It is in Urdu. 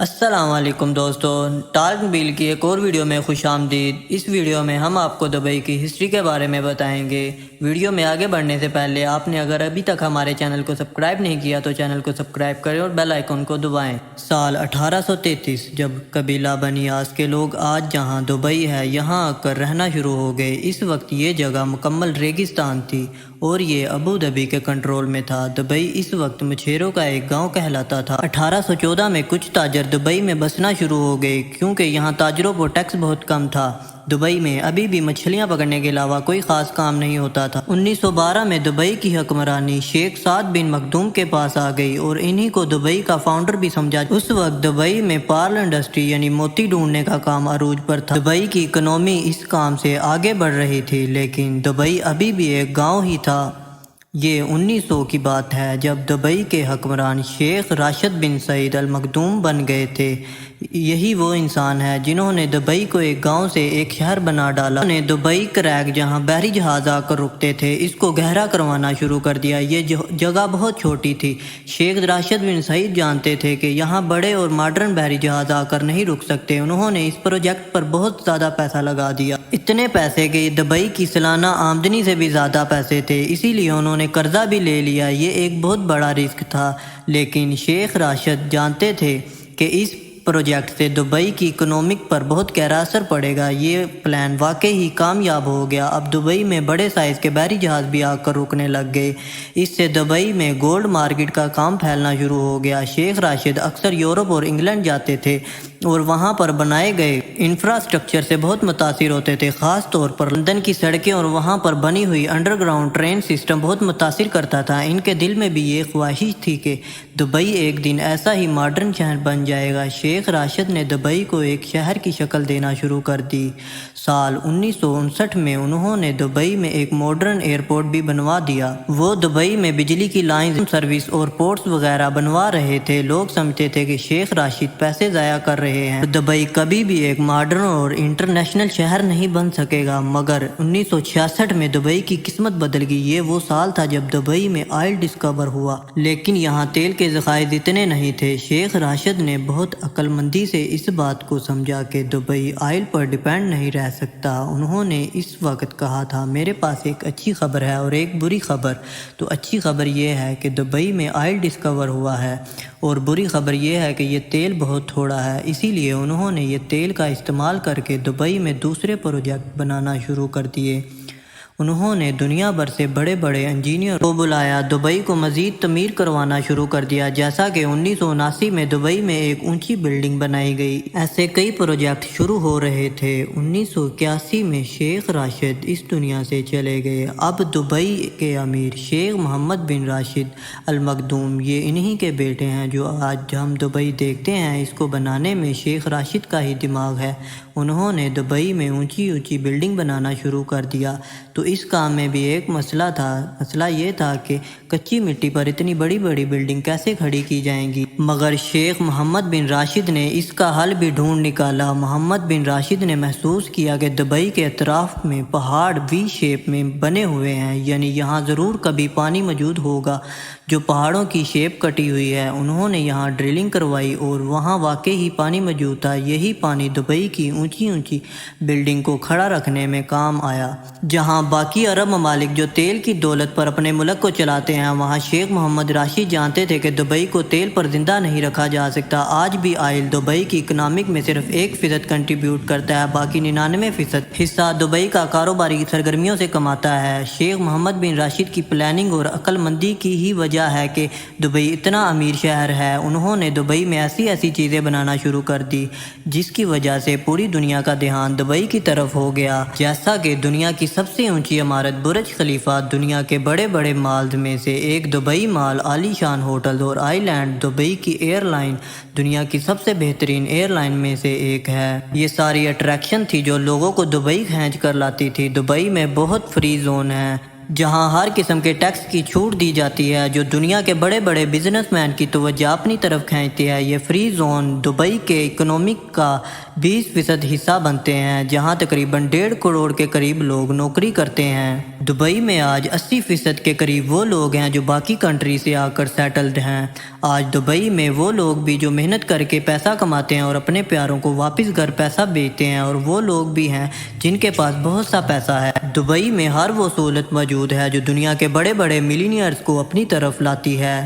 السلام علیکم دوستو، ٹارک بیل کی ایک اور ویڈیو میں خوش آمدید۔ اس ویڈیو میں ہم آپ کو دبئی کی ہسٹری کے بارے میں بتائیں گے۔ ویڈیو میں آگے بڑھنے سے پہلے آپ نے اگر ابھی تک ہمارے چینل کو سبسکرائب نہیں کیا تو چینل کو سبسکرائب کریں اور بیل آئیکن کو دبائیں۔ سال 1833 جب قبیلہ بنی آس کے لوگ آج جہاں دبئی ہے یہاں آ کر رہنا شروع ہو گئے۔ اس وقت یہ جگہ مکمل ریگستان تھی اور یہ ابو دھبی کے کنٹرول میں تھا۔ دبئی اس وقت مچھیروں کا ایک گاؤں کہلاتا تھا۔ 1814 میں کچھ تاجر دبئی میں بسنا شروع ہو گئے کیونکہ یہاں تاجروں پر ٹیکس بہت کم تھا۔ دبئی میں ابھی بھی مچھلیاں پکڑنے کے علاوہ کوئی خاص کام نہیں ہوتا تھا۔ 1912 میں دبئی کی حکمرانی شیخ سعد بن مخدوم کے پاس آ گئی اور انہی کو دبئی کا فاؤنڈر بھی سمجھا۔ اس وقت دبئی میں پارل انڈسٹری یعنی موتی ڈھونڈنے کا کام عروج پر تھا۔ دبئی کی اکنومی اس کام سے آگے بڑھ رہی تھی لیکن دبئی ابھی بھی ایک گاؤں ہی تھا۔ یہ 1900 کی بات ہے جب دبئی کے حکمران شیخ راشد بن سعید المخدوم بن گئے تھے۔ یہی وہ انسان ہے جنہوں نے دبئی کو ایک گاؤں سے ایک شہر بنا ڈالا۔ انہوں نے دبئی کریک جہاں بحری جہاز آ کر رکتے تھے اس کو گہرا کروانا شروع کر دیا۔ یہ جگہ بہت چھوٹی تھی۔ شیخ راشد بن سعید جانتے تھے کہ یہاں بڑے اور ماڈرن بحری جہاز آ کر نہیں رک سکتے۔ انہوں نے اس پروجیکٹ پر بہت زیادہ پیسہ لگا دیا، اتنے پیسے کہ دبئی کی سالانہ آمدنی سے بھی زیادہ پیسے تھے، اسی لیے انہوں نے قرضہ بھی لے لیا۔ یہ ایک بہت بڑا رسک تھا لیکن شیخ راشد جانتے تھے کہ اس پروجیکٹ سے دبئی کی اکنومک پر بہت گہرا اثر پڑے گا۔ یہ پلان واقعی ہی کامیاب ہو گیا۔ اب دبئی میں بڑے سائز کے بحری جہاز بھی آ کر رکنے لگ گئے۔ اس سے دبئی میں گولڈ مارکیٹ کا کام پھیلنا شروع ہو گیا۔ شیخ راشد اکثر یورپ اور انگلینڈ جاتے تھے اور وہاں پر بنائے گئے انفراسٹرکچر سے بہت متاثر ہوتے تھے، خاص طور پر لندن کی سڑکیں اور وہاں پر بنی ہوئی انڈر گراؤنڈ ٹرین سسٹم بہت متاثر کرتا تھا۔ ان کے دل میں بھی یہ خواہش تھی کہ دبئی ایک دن ایسا ہی ماڈرن شہر بن جائے گا۔ شیخ راشد نے دبئی کو ایک شہر کی شکل دینا شروع کر دی۔ سال 1959 میں انہوں نے دبئی میں ایک ماڈرن ایئرپورٹ بھی بنوا دیا۔ وہ دبئی میں بجلی کی لائنز، سروس اور پورٹس وغیرہ بنوا رہے تھے۔ لوگ سمجھتے تھے کہ شیخ راشد پیسے ضائع کر رہے ہیں، دبئی کبھی بھی ایک ماڈرن اور انٹرنیشنل شہر نہیں بن سکے گا۔ مگر 1966 میں دبئی کی قسمت بدل گئی۔ یہ وہ سال تھا جب دبئی میں آئل ڈسکور ہوا لیکن یہاں تیل کے ذخائر اتنے نہیں تھے۔ شیخ راشد نے بہت عقل مندی سے اس بات کو سمجھا کہ دبئی آئل پر ڈیپینڈ نہیں رہ سکتا۔ انہوں نے اس وقت کہا تھا، میرے پاس ایک اچھی خبر ہے اور ایک بری خبر۔ تو اچھی خبر یہ ہے کہ دبئی میں آئل ڈسکور ہوا ہے اور بری خبر یہ ہے کہ یہ تیل بہت تھوڑا ہے۔ اسی لیے انہوں نے یہ تیل کا استعمال کر کے دبئی میں دوسرے پروجیکٹ بنانا شروع کر دیے۔ انہوں نے دنیا بھر سے بڑے بڑے انجینئر کو بلایا، دبئی کو مزید تعمیر کروانا شروع کر دیا، جیسا کہ 1979 میں دبئی میں ایک اونچی بلڈنگ بنائی گئی۔ ایسے کئی پروجیکٹ شروع ہو رہے تھے۔ 1981 میں شیخ راشد اس دنیا سے چلے گئے۔ اب دبئی کے امیر شیخ محمد بن راشد المخدوم یہ انہی کے بیٹے ہیں۔ جو آج ہم دبئی دیکھتے ہیں اس کو بنانے میں شیخ راشد کا ہی دماغ ہے۔ انہوں نے دبئی میں اونچی اونچی بلڈنگ بنانا شروع کر دیا۔ تو اس کام میں بھی ایک مسئلہ تھا۔ مسئلہ یہ تھا کہ کچی مٹی پر اتنی بڑی بڑی بلڈنگ کیسے کھڑی کی جائیں گی، مگر شیخ محمد بن راشد نے اس کا حل بھی ڈھونڈ نکالا۔ محمد بن راشد نے محسوس کیا کہ دبئی کے اطراف میں پہاڑ وی شیپ میں بنے ہوئے ہیں، یعنی یہاں ضرور کبھی پانی موجود ہوگا جو پہاڑوں کی شیپ کٹی ہوئی ہے۔ انہوں نے یہاں ڈرلنگ کروائی اور وہاں واقعی ہی پانی موجود تھا۔ یہی پانی دبئی کی اونچی اونچی بلڈنگ کو کھڑا رکھنے میں کام آیا۔ جہاں باقی عرب ممالک جو تیل کی دولت پر اپنے ملک کو چلاتے ہیں، وہاں شیخ محمد راشد جانتے تھے کہ دبئی کو تیل پر زندہ نہیں رکھا جا سکتا۔ آج بھی آئل دبئی کی اکنامک میں صرف 1% کنٹریبیوٹ کرتا ہے، باقی 99% حصہ دبئی کا کاروباری سرگرمیوں سے کماتا ہے۔ شیخ محمد بن راشد کی پلاننگ اور عقل مندی کی ہی وجہ ہے کہ دبئی اتنا امیر شہر ہے۔ انہوں نے دبئی میں ایسی ایسی چیزیں بنانا شروع کر دی جس کی وجہ سے پوری دنیا کا دھیان دبئی کی طرف ہو گیا، جیسا کہ دنیا کی سب سے اونچی عمارت برج خلیفہ، دنیا کے بڑے بڑے مالز میں سے ایک دبئی مال، عالی شان ہوٹل اور آئی لینڈ، دبئی کی ایئر لائن دنیا کی سب سے بہترین ایئر لائن میں سے ایک ہے۔ یہ ساری اٹریکشن تھی جو لوگوں کو دبئی کھینچ کر لاتی تھی۔ دبئی میں بہت فری زون ہے جہاں ہر قسم کے ٹیکس کی چھوٹ دی جاتی ہے، جو دنیا کے بڑے بڑے بزنس مین کی توجہ اپنی طرف کھینچتی ہے۔ یہ فری زون دبئی کے اکنومک کا 20% حصہ بنتے ہیں، جہاں تقریباً 1.5 کروڑ کے قریب لوگ نوکری کرتے ہیں۔ دبئی میں آج 80% کے قریب وہ لوگ ہیں جو باقی کنٹری سے آ کر سیٹلڈ ہیں۔ آج دبئی میں وہ لوگ بھی جو محنت کر کے پیسہ کماتے ہیں اور اپنے پیاروں کو واپس گھر پیسہ بھیجتے ہیں، اور وہ لوگ بھی ہیں جن کے پاس بہت سا پیسہ ہے۔ دبئی میں ہر وہ سہولت موجود ہے جو دنیا کے بڑے بڑے ملینئرز کو اپنی طرف لاتی ہے۔